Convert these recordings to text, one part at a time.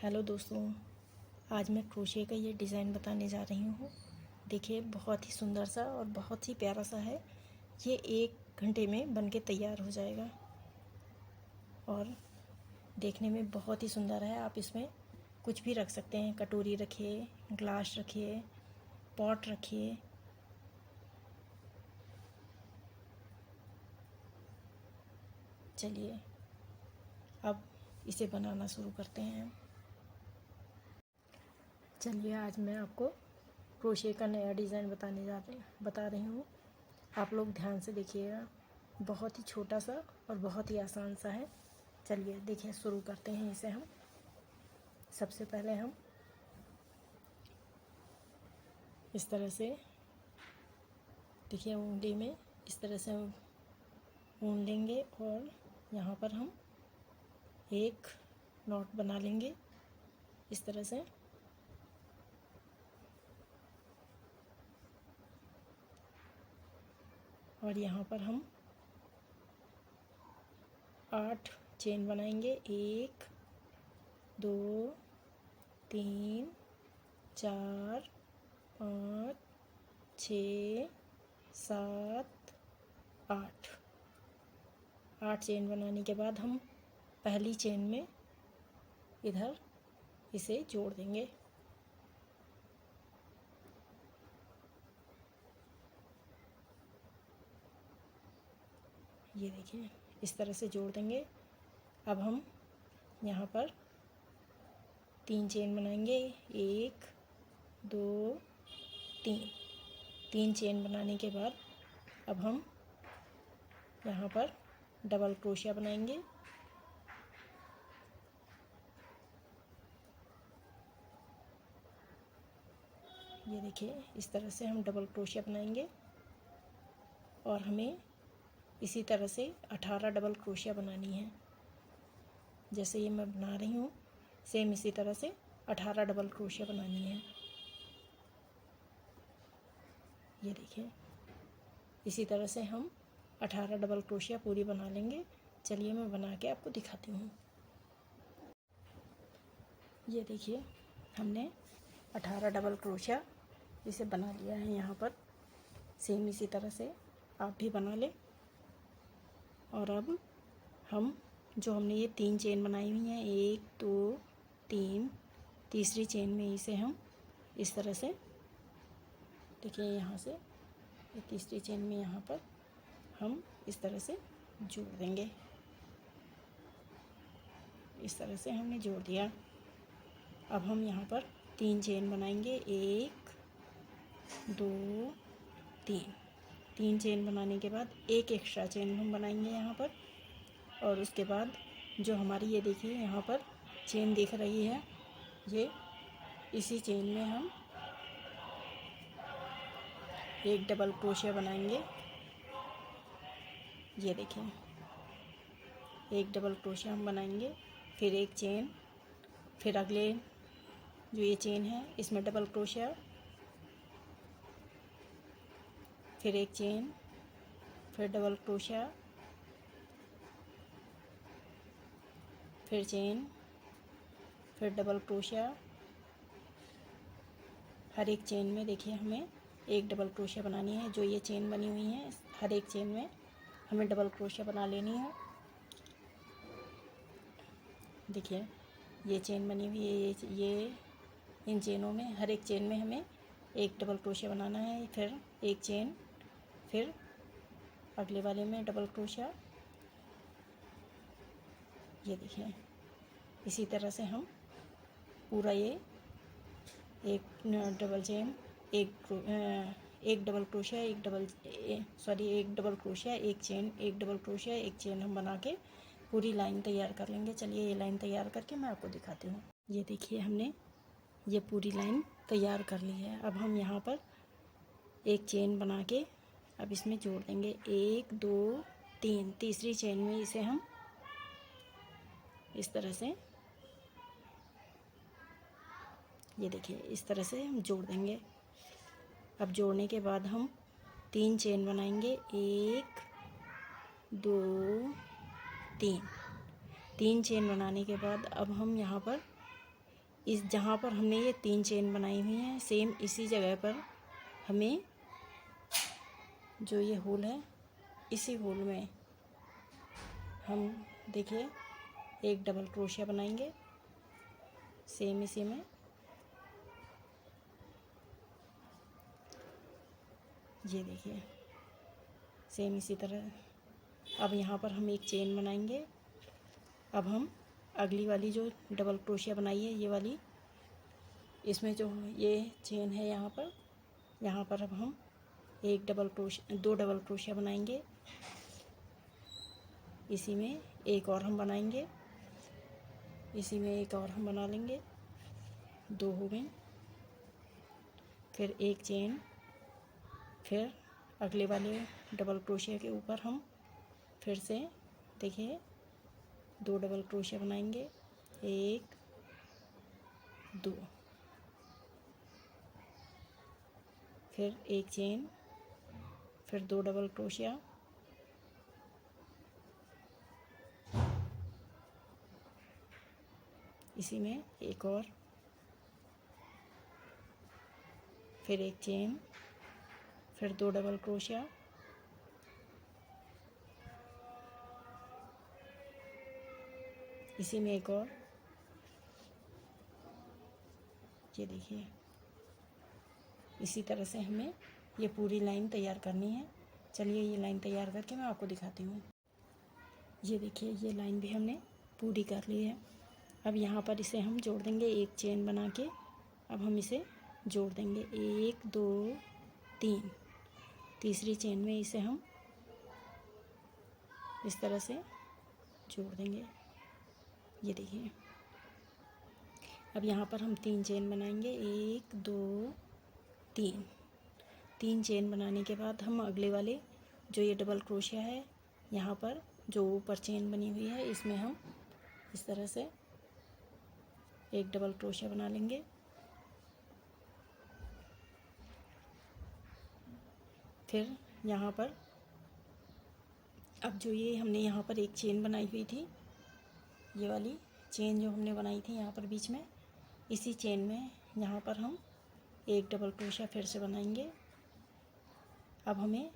Hello दोस्तों, आज मैं क्रोशे का ये डिज़ाइन बताने जा रही हूँ। देखिए, बहुत ही सुंदर सा और बहुत ही प्यारा सा है। ये 1 घंटे में बन के तैयार हो जाएगा और देखने में बहुत ही सुंदर है। आप इसमें कुछ भी रख सकते हैं, कटोरी रखिए, ग्लास रखिए, पॉट रखिए। चलिए अब इसे बनाना शुरू करते हैं। चलिए आज मैं आपको क्रोशे का नया डिज़ाइन बता रही हूँ। आप लोग ध्यान से देखिएगा। बहुत ही छोटा सा और बहुत ही आसान सा है। चलिए देखिए, शुरू करते हैं इसे हम। सबसे पहले हम इस तरह से देखिए, उंगली में इस तरह से ऊन लेंगे और यहाँ पर हम एक नॉट बना लेंगे इस तरह से। और यहाँ पर हम 8 चेन बनाएंगे। 1 2 3 4 5 6 7 8 चेन बनाने के बाद हम पहली चेन में इधर इसे जोड़ देंगे। ये देखिए, इस तरह से जोड़ देंगे। अब हम यहाँ पर 3 चेन बनाएंगे। 1 2 3 चेन बनाने के बाद अब हम यहाँ पर डबल क्रोशिया बनाएंगे। ये देखिए, इस तरह से हम डबल क्रोशिया बनाएंगे और हमें इसी तरह से 18 डबल क्रोशिया बनानी है। जैसे ये मैं बना रही हूँ, सेम इसी तरह से 18 डबल क्रोशिया बनानी है। ये देखिए, इसी तरह से हम 18 डबल क्रोशिया पूरी बना लेंगे। चलिए मैं बना के आपको दिखाती हूँ। ये देखिए, हमने 18 डबल क्रोशिया इसे बना लिया है। यहाँ पर सेम इसी तरह से आप भी बना लें। और अब हम जो हमने ये 3 चेन बनाई हुई हैं, 1 2 3, तीसरी चेन में इसे हम इस तरह से देखिए, यहाँ से ये तीसरी चेन में यहाँ पर हम इस तरह से जोड़ देंगे। इस तरह से हमने जोड़ दिया। अब हम यहाँ पर 3 चेन बनाएंगे। 1 2 3 चेन बनाने के बाद एक एक्स्ट्रा चेन हम बनाएंगे यहाँ पर। और उसके बाद जो हमारी ये देखिए यहाँ पर चेन दिख रही है, ये इसी चेन में हम एक डबल क्रोशिया बनाएंगे। ये देखिए, एक डबल क्रोशिया हम बनाएंगे, फिर एक चेन, फिर अगले जो ये चेन है इसमें डबल क्रोशिया, फिर एक चेन, फिर डबल क्रोशिया, फिर चेन, फिर डबल क्रोशिया। हर एक चेन में देखिए हमें एक डबल क्रोशिया बनानी है। जो ये चेन बनी हुई है, हर एक चेन में हमें डबल क्रोशिया बना लेनी है। देखिए, ये चेन बनी हुई है। ये इन चेनों में हर एक चेन में हमें एक डबल क्रोशिया बनाना है। फिर एक चेन, फिर अगले वाले में डबल क्रोशिया। ये देखिए, इसी तरह से हम पूरा ये एक डबल चेन, एक डबल क्रोशिया, एक डबल क्रोशिया, एक चेन, एक डबल क्रोशिया, एक चेन हम बना के पूरी लाइन तैयार कर लेंगे। चलिए ये लाइन तैयार करके मैं आपको दिखाती हूँ। ये देखिए, हमने ये पूरी लाइन तैयार कर ली है। अब हम यहाँ पर एक चेन बना के अब इसमें जोड़ देंगे। 1 2 3, तीसरी चेन में इसे हम इस तरह से, ये देखिए, इस तरह से हम जोड़ देंगे। अब जोड़ने के बाद हम 3 चेन बनाएंगे। 1 2 3 चेन बनाने के बाद अब हम यहाँ पर इस जहाँ पर हमने ये 3 चेन बनाई हुई हैं सेम इसी जगह पर हमें जो ये होल है इसी होल में हम देखिए एक डबल क्रोशिया बनाएंगे सेम इसी में। ये देखिए सेम इसी तरह। अब यहाँ पर हम एक चेन बनाएंगे। अब हम अगली वाली जो डबल क्रोशिया बनाई है ये वाली, इसमें जो ये चेन है यहाँ पर अब हम एक डबल क्रोशिया 2 डबल क्रोशिया बनाएंगे। इसी में एक और हम बनाएंगे, इसी में एक और हम बना लेंगे, 2 हो गई। फिर एक चेन, फिर अगले वाले डबल क्रोशिया के ऊपर हम फिर से देखिए 2 डबल क्रोशिया बनाएंगे, 1 2, फिर एक चेन, फिर 2 डबल क्रोशिया, इसी में एक और, फिर एक चेन, फिर 2 डबल क्रोशिया, इसी में एक और। ये देखिए इसी तरह से हमें ये पूरी लाइन तैयार करनी है। चलिए ये लाइन तैयार करके मैं आपको दिखाती हूँ। ये देखिए ये लाइन भी हमने पूरी कर ली है। अब यहाँ पर इसे हम जोड़ देंगे एक चेन बना के। अब हम इसे जोड़ देंगे 1 2 3, तीसरी चेन में इसे हम इस तरह से जोड़ देंगे। ये देखिए अब यहाँ पर हम 3 चेन बनाएंगे, 1 2 3। 3 चेन बनाने के बाद हम अगले वाले जो ये डबल क्रोशिया है यहाँ पर जो ऊपर चेन बनी हुई है इसमें हम इस तरह से एक डबल क्रोशिया बना लेंगे। फिर यहाँ पर अब जो ये हमने यहाँ पर एक चेन बनाई हुई थी, ये वाली चेन जो हमने बनाई थी यहाँ पर बीच में, इसी चेन में यहाँ पर हम एक डबल क्रोशिया फिर से बनाएंगे। अब हमें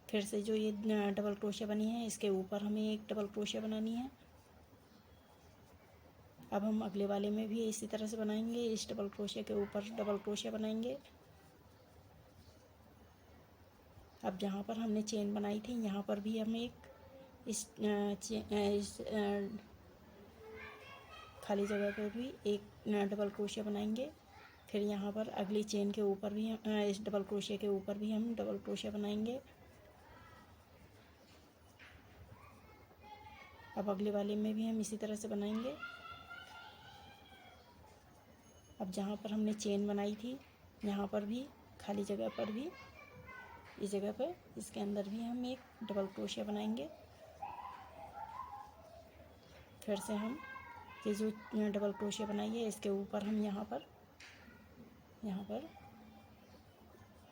फिर से जो ये डबल क्रोशिया बनी है इसके ऊपर हमें एक डबल क्रोशिया बनानी है। अब हम अगले वाले में भी इसी तरह से बनाएंगे, इस डबल क्रोशिया के ऊपर डबल क्रोशिया बनाएंगे। अब जहाँ पर हमने चेन बनाई थी यहाँ पर भी हम एक इस खाली जगह पर भी एक डबल क्रोशिया बनाएंगे। फिर यहाँ पर अगली चेन के ऊपर भी इस डबल क्रोशिया के ऊपर भी हम डबल क्रोशिया बनाएंगे। अब अगले वाले में भी हम इसी तरह से बनाएंगे। अब जहाँ पर हमने चेन बनाई थी यहाँ पर भी खाली जगह पर भी इस जगह पर इसके अंदर भी हम एक डबल क्रोशिया बनाएंगे। फिर से हम ये जो डबल क्रोशिया बनाई है इसके ऊपर हम यहाँ पर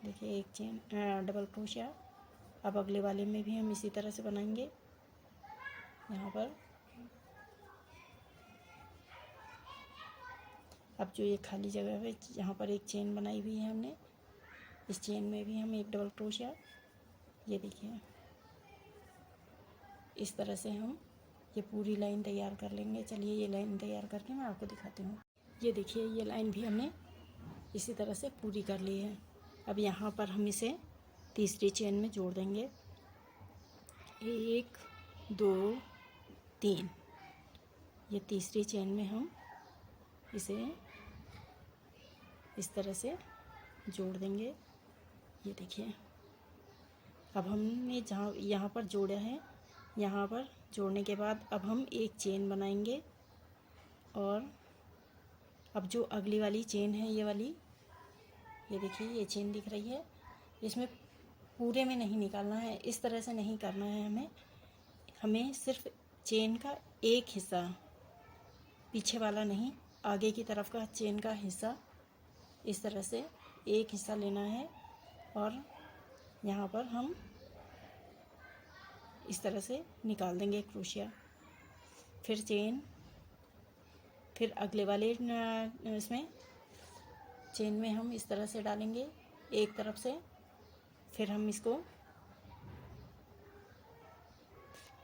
देखिए एक चेन डबल क्रोशिया। अब अगले वाले में भी हम इसी तरह से बनाएंगे। यहाँ पर अब जो ये खाली जगह है यहाँ पर एक चेन बनाई हुई है हमने, इस चेन में भी हम एक डबल क्रोशिया, ये देखिए इस तरह से हम ये पूरी लाइन तैयार कर लेंगे। चलिए ये लाइन तैयार करके मैं आपको दिखाती हूँ। ये देखिए ये लाइन भी हमने इसी तरह से पूरी कर ली है। अब यहाँ पर हम इसे तीसरी चेन में जोड़ देंगे, 1 2 3। ये तीसरी चेन में हम इसे इस तरह से जोड़ देंगे। ये देखिए अब हमने जहाँ यहाँ पर जोड़ा है, यहाँ पर जोड़ने के बाद अब हम एक चेन बनाएंगे। और अब जो अगली वाली चेन है ये वाली, ये देखिए ये चेन दिख रही है, इसमें पूरे में नहीं निकालना है, इस तरह से नहीं करना है हमें सिर्फ चेन का एक हिस्सा, पीछे वाला नहीं, आगे की तरफ का चेन का हिस्सा इस तरह से एक हिस्सा लेना है। और यहाँ पर हम इस तरह से निकाल देंगे क्रोशिया। फिर चेन, फिर अगले वाले इसमें चेन में हम इस तरह से डालेंगे एक तरफ से, फिर हम इसको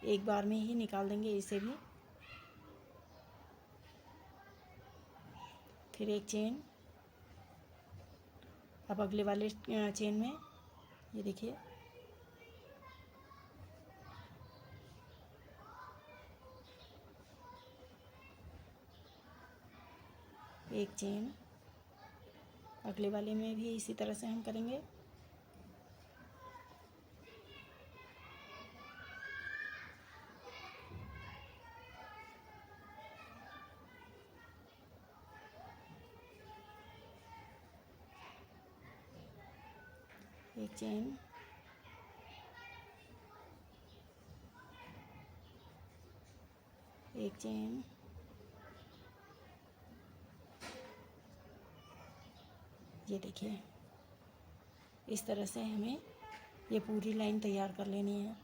एक बार में ही निकाल देंगे इसे भी। फिर एक चेन, अब अगले वाले चेन में ये देखिए एक चेन, अगले वाले में भी इसी तरह से हम करेंगे। एक चेन, एक चेन, ये देखिए इस तरह से हमें ये पूरी लाइन तैयार कर लेनी है।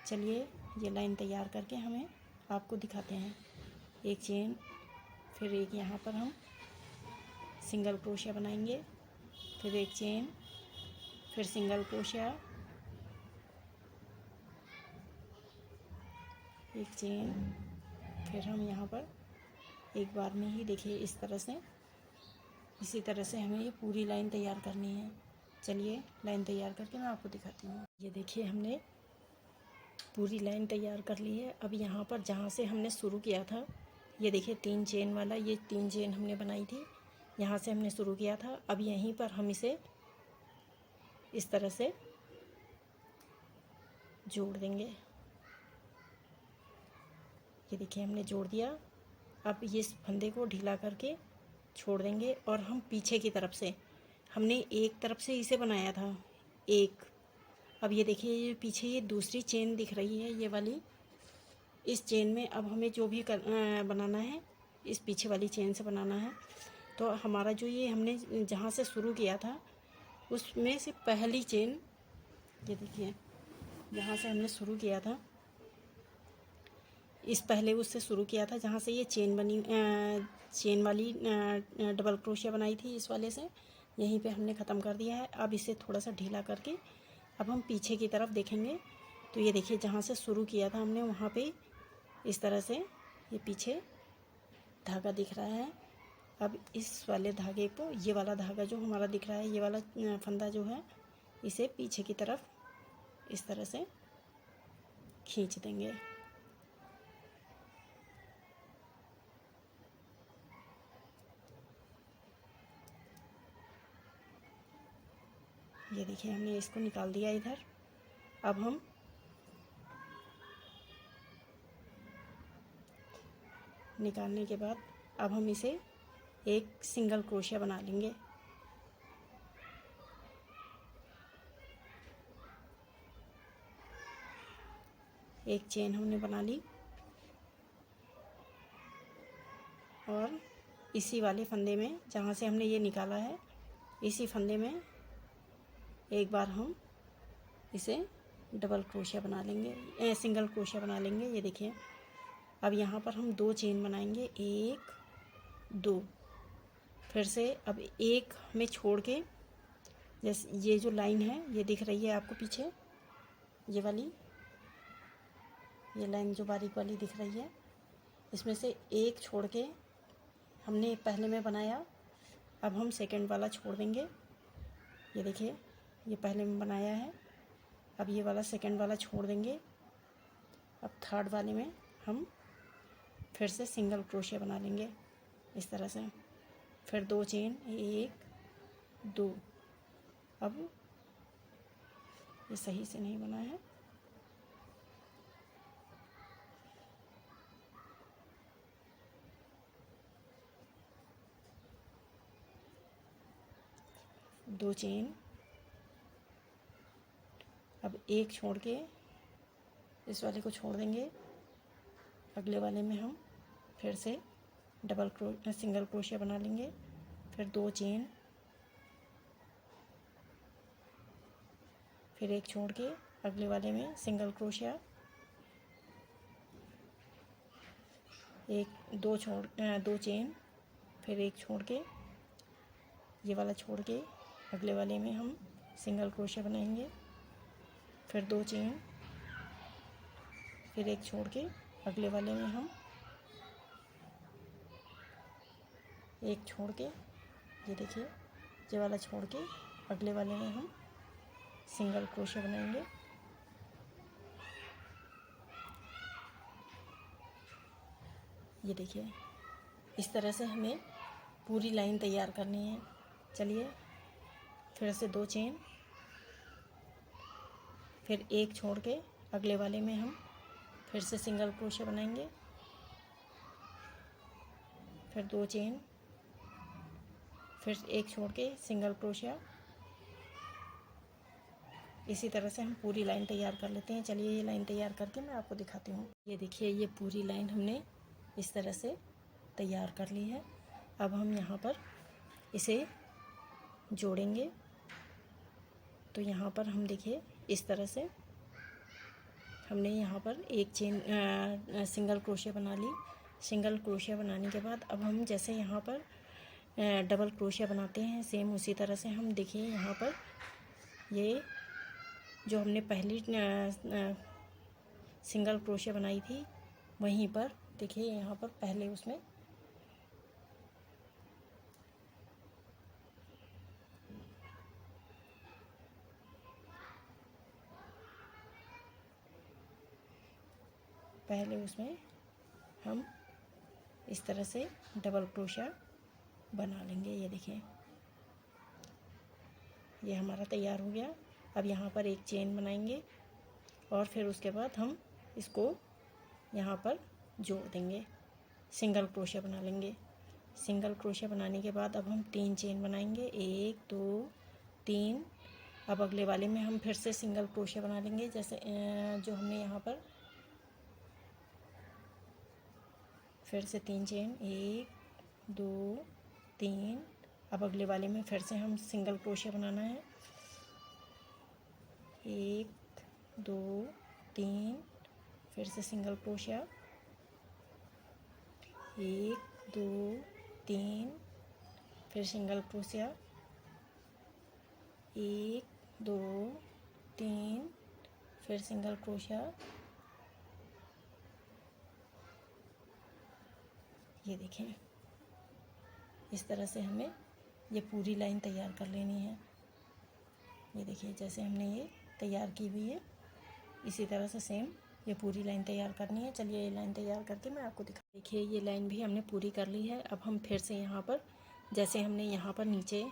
चलिए ये लाइन तैयार करके हमें आपको दिखाते हैं। एक चेन, फिर एक यहाँ पर हम सिंगल क्रोशिया बनाएंगे, फिर एक चेन, फिर सिंगल क्रोशिया, एक चेन, फिर हम यहाँ पर एक बार में ही देखिए इस तरह से, इसी तरह से हमें ये पूरी लाइन तैयार करनी है। चलिए लाइन तैयार करके मैं आपको दिखाती हूँ। ये देखिए हमने पूरी लाइन तैयार कर ली है। अब यहाँ पर जहाँ से हमने शुरू किया था, ये देखिए 3 चेन वाला, ये 3 चेन हमने बनाई थी, यहाँ से हमने शुरू किया था। अब यहीं पर हम इसे इस तरह से जोड़ देंगे। ये देखिए हमने जोड़ दिया। अब ये इस फंदे को ढीला करके छोड़ देंगे और हम पीछे की तरफ से, हमने एक तरफ से इसे बनाया था एक, अब ये देखिए ये पीछे ये दूसरी चेन दिख रही है ये वाली, इस चेन में अब हमें जो भी बनाना है इस पीछे वाली चेन से बनाना है। तो हमारा जो ये हमने जहाँ से शुरू किया था उसमें से पहली चेन, ये देखिए जहाँ से हमने शुरू किया था, इस पहले उससे शुरू किया था जहाँ से ये चेन बनी, चेन वाली डबल क्रोशिया बनाई थी, इस वाले से यहीं पे हमने ख़त्म कर दिया है। अब इसे थोड़ा सा ढीला करके अब हम पीछे की तरफ देखेंगे। तो ये देखिए जहाँ से शुरू किया था हमने वहाँ पे इस तरह से ये पीछे धागा दिख रहा है। अब इस वाले धागे को, ये वाला धागा जो हमारा दिख रहा है, ये वाला फंदा जो है, इसे पीछे की तरफ इस तरह से खींच देंगे। ये देखिए हमने इसको निकाल दिया इधर। अब हम निकालने के बाद अब हम इसे एक सिंगल क्रोशिया बना लेंगे। एक चेन हमने बना ली और इसी वाले फंदे में जहाँ से हमने ये निकाला है, इसी फंदे में एक बार हम इसे डबल क्रोशिया बना लेंगे, सिंगल क्रोशिया बना लेंगे। ये देखिए अब यहाँ पर हम 2 चेन बनाएंगे, 1 2, फिर से अब एक हमें छोड़ के, जैसे ये जो लाइन है ये दिख रही है आपको पीछे, ये वाली, ये लाइन जो बारीक वाली दिख रही है, इसमें से एक छोड़ के हमने पहले में बनाया, अब हम सेकंड वाला छोड़ देंगे। ये देखिए ये पहले में बनाया है, अब ये वाला सेकंड वाला छोड़ देंगे। अब थर्ड वाले में हम फिर से सिंगल क्रोशिया बना लेंगे इस तरह से, फिर 2 चेन, 1 2। अब ये सही से नहीं बना है, दो चेन, अब एक छोड़ के इस वाले को छोड़ देंगे। अगले वाले में हम फिर से सिंगल क्रोशिया बना लेंगे, फिर 2 चेन, फिर एक छोड़ के अगले वाले में सिंगल क्रोशिया, दो चेन, फिर एक छोड़ के, ये वाला छोड़ के अगले वाले में हम सिंगल क्रोशिया बनाएंगे, फिर 2 चेन, फिर एक छोड़ के अगले वाले में हम एक छोड़ के, ये देखिए ये वाला छोड़ के अगले वाले में हम सिंगल क्रोशिया बनाएंगे। ये देखिए इस तरह से हमें पूरी लाइन तैयार करनी है। चलिए फिर से 2 चेन, फिर एक छोड़ के अगले वाले में हम फिर से सिंगल क्रोशिया बनाएंगे, फिर 2 चेन, फिर एक छोड़ के सिंगल क्रोशिया। इसी तरह से हम पूरी लाइन तैयार कर लेते हैं। चलिए ये लाइन तैयार करके मैं आपको दिखाती हूँ। ये देखिए ये पूरी लाइन हमने इस तरह से तैयार कर ली है। अब हम यहाँ पर इसे जोड़ेंगे। तो यहाँ पर हम देखिए इस तरह से हमने यहाँ पर एक चेन सिंगल क्रोशिया बना ली। सिंगल क्रोशिया बनाने के बाद अब हम जैसे यहाँ पर डबल क्रोशिया बनाते हैं, सेम उसी तरह से हम देखिए यहाँ पर ये जो हमने पहली सिंगल क्रोशिया बनाई थी वहीं पर देखिए यहाँ पर पहले उसमें हम इस तरह से डबल क्रोशिया बना लेंगे। ये देखिए ये हमारा तैयार हो गया। अब यहाँ पर एक चेन बनाएंगे और फिर उसके बाद हम इसको यहाँ पर जोड़ देंगे, सिंगल क्रोशिया बना लेंगे। सिंगल क्रोशिया बनाने के बाद अब हम 3 चेन बनाएंगे, 1 2 3। अब अगले वाले में हम फिर से सिंगल क्रोशिया बना लेंगे, जैसे जो हमने यहाँ पर फिर से 3 चेन, 1 2 3। अब अगले वाले में फिर से हम सिंगल क्रोशिया बनाना है, 1 2 3, फिर से सिंगल क्रोशिया, 1 2 3, फिर सिंगल क्रोशिया, 1 2 3, फिर सिंगल क्रोशिया। ये देखें इस तरह से हमें ये पूरी लाइन तैयार कर लेनी है। ये देखिए जैसे हमने ये तैयार की हुई है इसी तरह से सेम ये पूरी लाइन तैयार करनी है। चलिए ये लाइन तैयार करके मैं आपको देखिए ये लाइन भी हमने पूरी कर ली है। अब हम फिर से यहाँ पर जैसे हमने यहाँ पर नीचे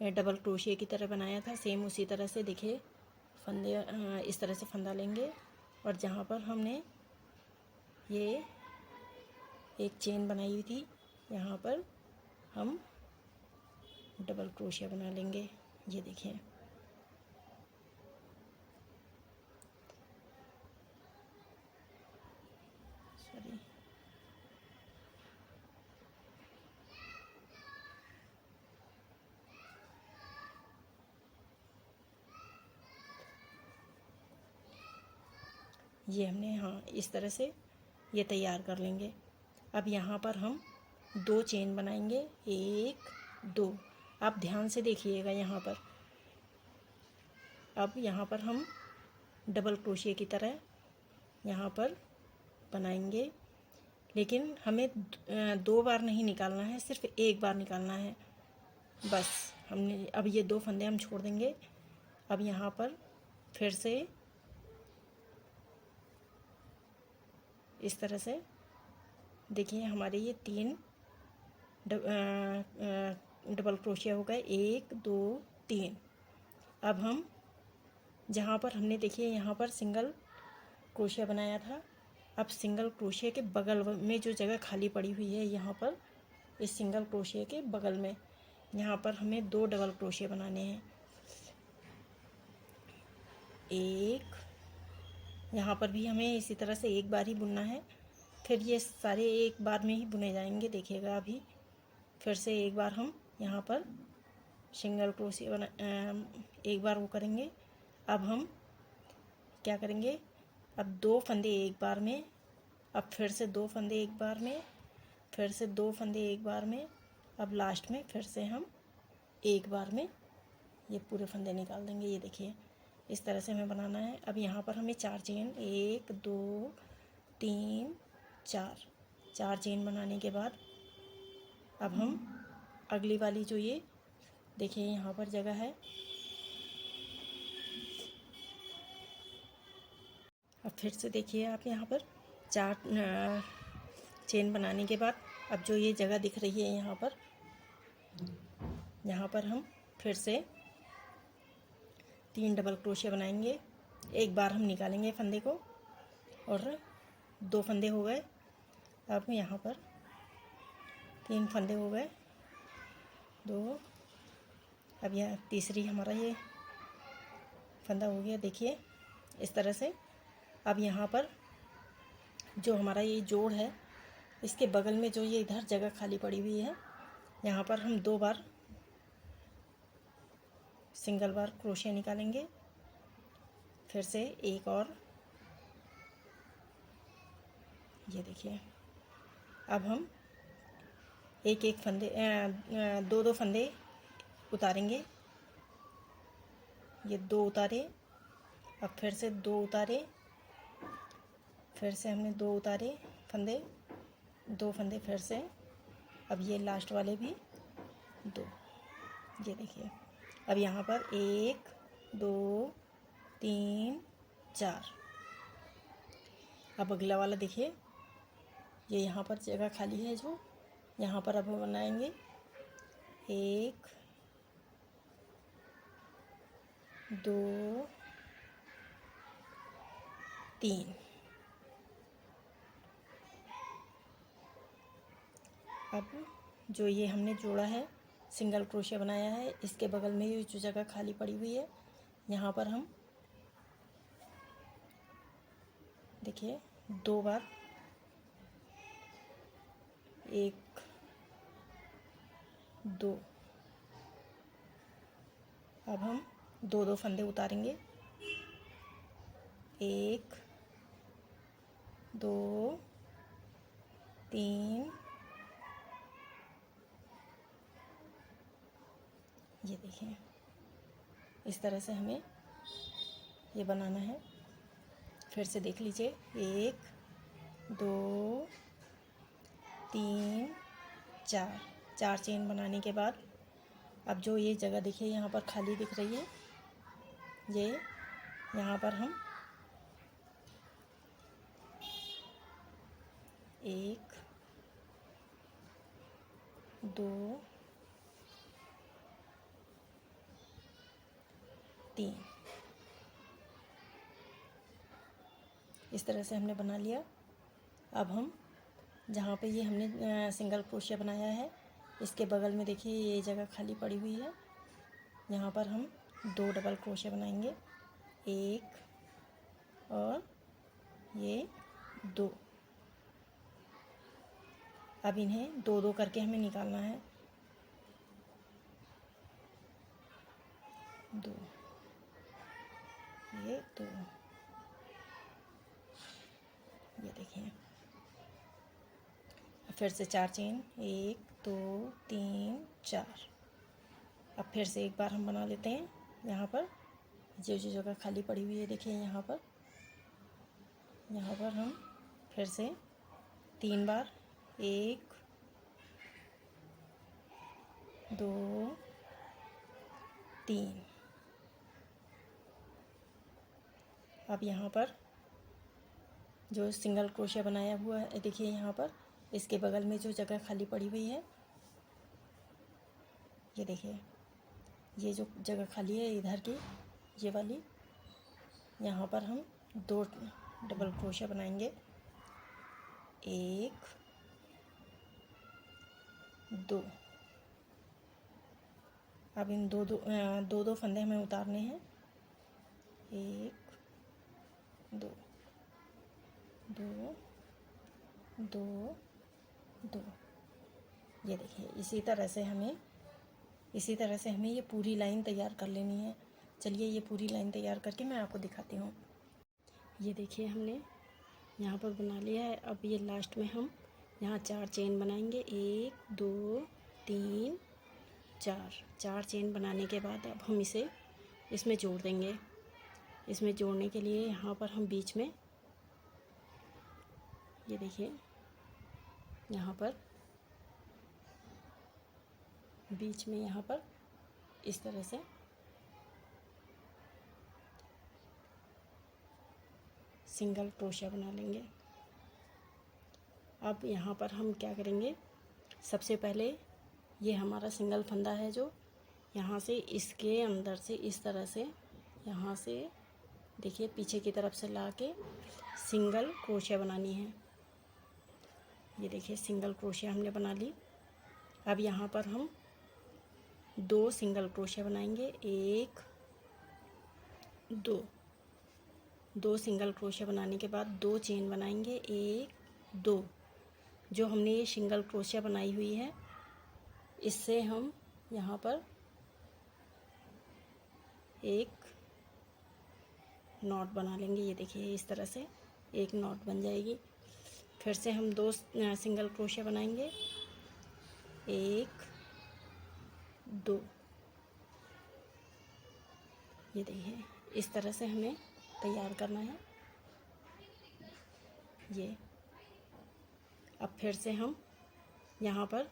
डबल क्रोशिया की तरह बनाया था सेम उसी तरह से देखिए फंदे इस तरह से फंदा लेंगे और जहाँ पर हमने ये एक चेन बनाई हुई थी यहाँ पर हम डबल क्रोशिया बना लेंगे। ये देखिए सॉरी ये हमने हाँ इस तरह से ये तैयार कर लेंगे। अब यहाँ पर हम 2 चेन बनाएंगे, 1 2। आप ध्यान से देखिएगा यहाँ पर। अब यहाँ पर हम डबल क्रोशिया की तरह यहाँ पर बनाएंगे, लेकिन हमें 2 बार नहीं निकालना है, सिर्फ 1 बार निकालना है बस। हमने अब ये 2 फंदे हम छोड़ देंगे। अब यहाँ पर फिर से इस तरह से देखिए हमारे ये 3 डबल क्रोशिया हो गए, 1 2 3। अब हम जहाँ पर हमने देखिए यहाँ पर सिंगल क्रोशिया बनाया था, अब सिंगल क्रोशिया के बगल में जो जगह खाली पड़ी हुई है यहाँ पर इस सिंगल क्रोशिया के बगल में यहाँ पर हमें 2 डबल क्रोशिया बनाने हैं। एक यहाँ पर भी हमें इसी तरह से 1 बार ही बुनना है, फिर ये सारे 1 बार में ही बुने जाएंगे। देखिएगा अभी फिर से 1 बार हम यहाँ पर सिंगल क्रोशिया बना 1 बार वो करेंगे। अब हम क्या करेंगे, अब 2 फंदे 1 बार में अब फिर से 2 फंदे एक बार में, फिर से 2 फंदे एक बार में, अब लास्ट में फिर से हम एक बार में ये पूरे फंदे निकाल देंगे। ये देखिए इस तरह से हमें बनाना है। अब यहाँ पर हमें 4 चेन, 1 2 3 4 चेन बनाने के बाद अब हम अगली वाली जो ये देखिए यहाँ पर जगह है, अब फिर से देखिए आप यहाँ पर 4 चेन बनाने के बाद अब जो ये जगह दिख रही है यहाँ पर हम फिर से 3 डबल क्रोशिया बनाएंगे। एक बार हम निकालेंगे फंदे को और 2 फंदे हो गए। अब यहाँ पर 3 फंदे हो गए, 2, अब यह तीसरी हमारा ये फंदा हो गया। देखिए इस तरह से। अब यहाँ पर जो हमारा ये जोड़ है इसके बगल में जो ये इधर जगह खाली पड़ी हुई है यहाँ पर हम 2 बार सिंगल बार क्रोशिया निकालेंगे, फिर से एक और, ये देखिए। अब हम एक एक फंदे 2 फंदे उतारेंगे। ये 2 उतारे, अब फिर से 2 उतारे, फिर से हमने 2 उतारे फंदे, 2 फंदे फिर से, अब ये लास्ट वाले भी 2। ये देखिए अब यहाँ पर 1 2 3 4। अब अगला वाला देखिए, ये यहाँ पर जगह खाली है जो यहाँ पर अब हम बनाएंगे 1 2 3। अब जो ये हमने जोड़ा है सिंगल क्रोशिया बनाया है इसके बगल में ये जो जगह खाली पड़ी हुई है यहाँ पर हम देखिए 2 बार, 1 2, अब हम 2 फंदे उतारेंगे, 1 2 3, ये देखिए इस तरह से हमें ये बनाना है। फिर से देख लीजिए 1 2 3 4 चेन बनाने के बाद अब जो ये जगह देखिए यहाँ पर खाली दिख रही है, ये यहाँ पर हम 1 2 3 इस तरह से हमने बना लिया। अब हम जहाँ पे ये हमने सिंगल क्रोशिया बनाया है इसके बगल में देखिए ये जगह खाली पड़ी हुई है, यहाँ पर हम 2 डबल क्रोशिया बनाएंगे, 1 और ये 2। अब इन्हें 2 करके हमें निकालना है, 2 ये 2, ये देखिए। फिर से 4 चेन, 1 2 3 4। अब फिर से एक बार हम बना लेते हैं यहाँ पर जो जगह खाली पड़ी हुई है देखिए यहाँ पर हम फिर से 3 बार, 1 2 3। अब यहाँ पर जो सिंगल क्रोशिया बनाया हुआ है देखिए यहाँ पर इसके बगल में जो जगह खाली पड़ी हुई है, ये देखिए ये जो जगह खाली है इधर की ये वाली, यहाँ पर हम 2 डबल क्रोशिया बनाएंगे, 1 2। अब इन 2 फंदे हमें उतारने हैं, 1 2 2 2 2। ये देखिए इसी तरह से हमें ये पूरी लाइन तैयार कर लेनी है। चलिए ये पूरी लाइन तैयार करके मैं आपको दिखाती हूँ। ये देखिए हमने यहाँ पर बना लिया है। अब ये लास्ट में हम यहाँ 4 चेन बनाएंगे, 1 2 3 4। 4 चेन बनाने के बाद अब हम इसे इसमें जोड़ देंगे। इसमें जोड़ने के लिए यहाँ पर हम बीच में, ये देखिए यहाँ पर बीच में यहाँ पर इस तरह से सिंगल क्रोशिया बना लेंगे। अब यहाँ पर हम क्या करेंगे, सबसे पहले ये हमारा सिंगल फंदा है जो यहाँ से इसके अंदर से इस तरह से यहाँ से देखिए पीछे की तरफ से ला के सिंगल क्रोशिया बनानी है। ये देखिए सिंगल क्रोशिया हमने बना ली। अब यहाँ पर हम 2 सिंगल क्रोशिया बनाएंगे, 1 2। 2 सिंगल क्रोशिया बनाने के बाद 2 चेन बनाएंगे, 1 2। जो हमने ये सिंगल क्रोशिया बनाई हुई है इससे हम यहाँ पर एक नॉट बना लेंगे। ये देखिए इस तरह से एक नॉट बन जाएगी। फिर से हम 2 सिंगल क्रोशिया बनाएंगे, 1 2। ये देखिए इस तरह से हमें तैयार करना है ये। अब फिर से हम यहाँ पर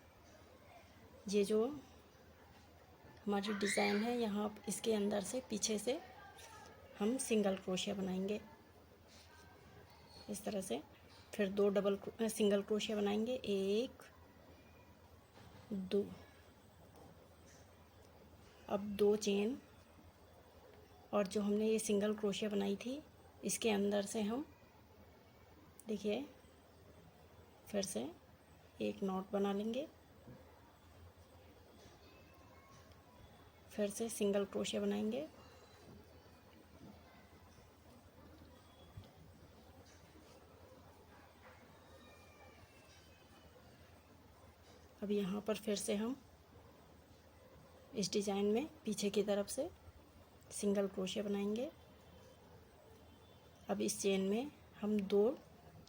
ये जो हमारी डिज़ाइन है यहाँ इसके अंदर से पीछे से हम सिंगल क्रोशिया बनाएंगे इस तरह से। फिर 2 सिंगल क्रोशिया बनाएंगे, 1 2। अब 2 चेन और जो हमने ये सिंगल क्रोशिया बनाई थी इसके अंदर से हम देखिए फिर से एक नॉट बना लेंगे। फिर से सिंगल क्रोशिया बनाएंगे, अब यहाँ पर फिर से हम इस डिज़ाइन में पीछे की तरफ से सिंगल क्रोशिया बनाएंगे। अब इस चेन में हम 2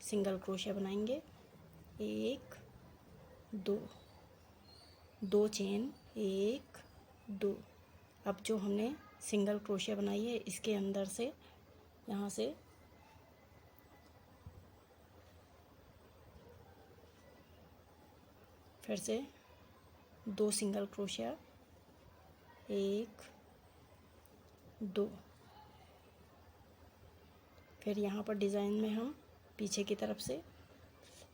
सिंगल क्रोशिया बनाएंगे, 1 2। 2 चेन, 1 2। अब जो हमने सिंगल क्रोशिया बनाई है इसके अंदर से यहाँ से फिर से 2 सिंगल क्रोशिया, 1 2। फिर यहाँ पर डिज़ाइन में हम पीछे की तरफ से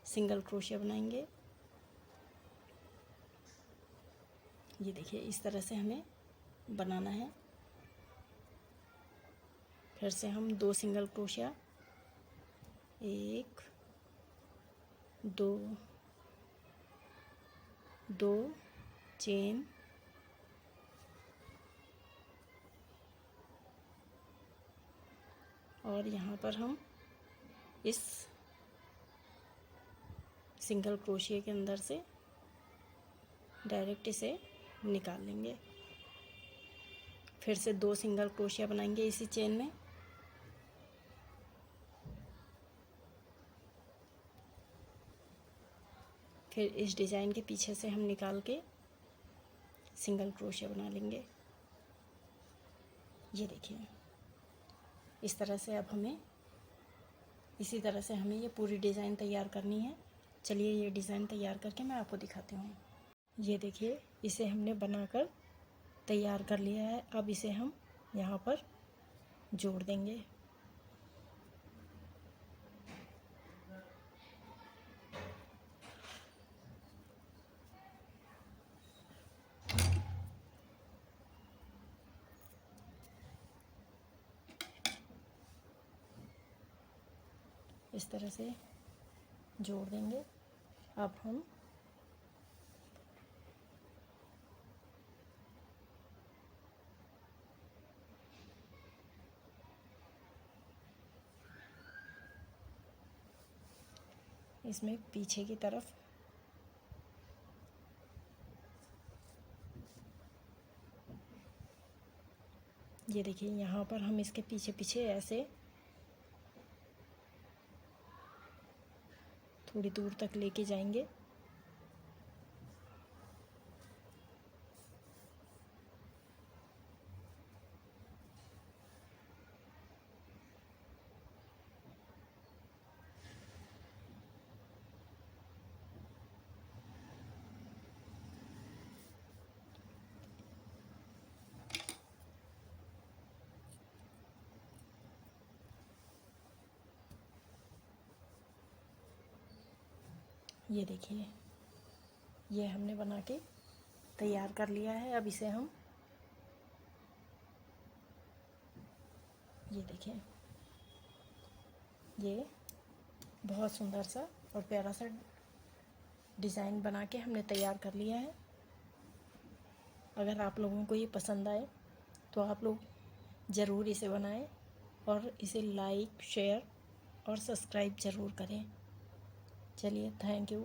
सिंगल क्रोशिया बनाएंगे। ये देखिए इस तरह से हमें बनाना है। फिर से हम 2 सिंगल क्रोशिया, 1 2 2 चेन, और यहाँ पर हम इस सिंगल क्रोशिया के अंदर से डायरेक्ट इसे निकाल लेंगे। फिर से 2 सिंगल क्रोशिया बनाएंगे इसी चेन में, फिर इस डिज़ाइन के पीछे से हम निकाल के सिंगल क्रोशिया बना लेंगे। ये देखिए इस तरह से अब हमें इसी तरह से हमें ये पूरी डिज़ाइन तैयार करनी है। चलिए ये डिज़ाइन तैयार करके मैं आपको दिखाती हूँ। ये देखिए इसे हमने बनाकर तैयार कर लिया है। अब इसे हम यहाँ पर जोड़ देंगे। इस तरह से जोड़ देंगे। अब हम इसमें पीछे की तरफ ये देखिए यहाँ पर हम इसके पीछे पीछे ऐसे थोड़ी दूर तक लेके जाएंगे। ये देखिए, ये हमने बना के तैयार कर लिया है। अब इसे हम, ये देखिए, ये बहुत सुंदर सा और प्यारा सा डिज़ाइन बना के हमने तैयार कर लिया है। अगर आप लोगों को ये पसंद आए तो आप लोग ज़रूर इसे बनाएं और इसे लाइक, शेयर और सब्सक्राइब ज़रूर करें। चलिए, थैंक यू।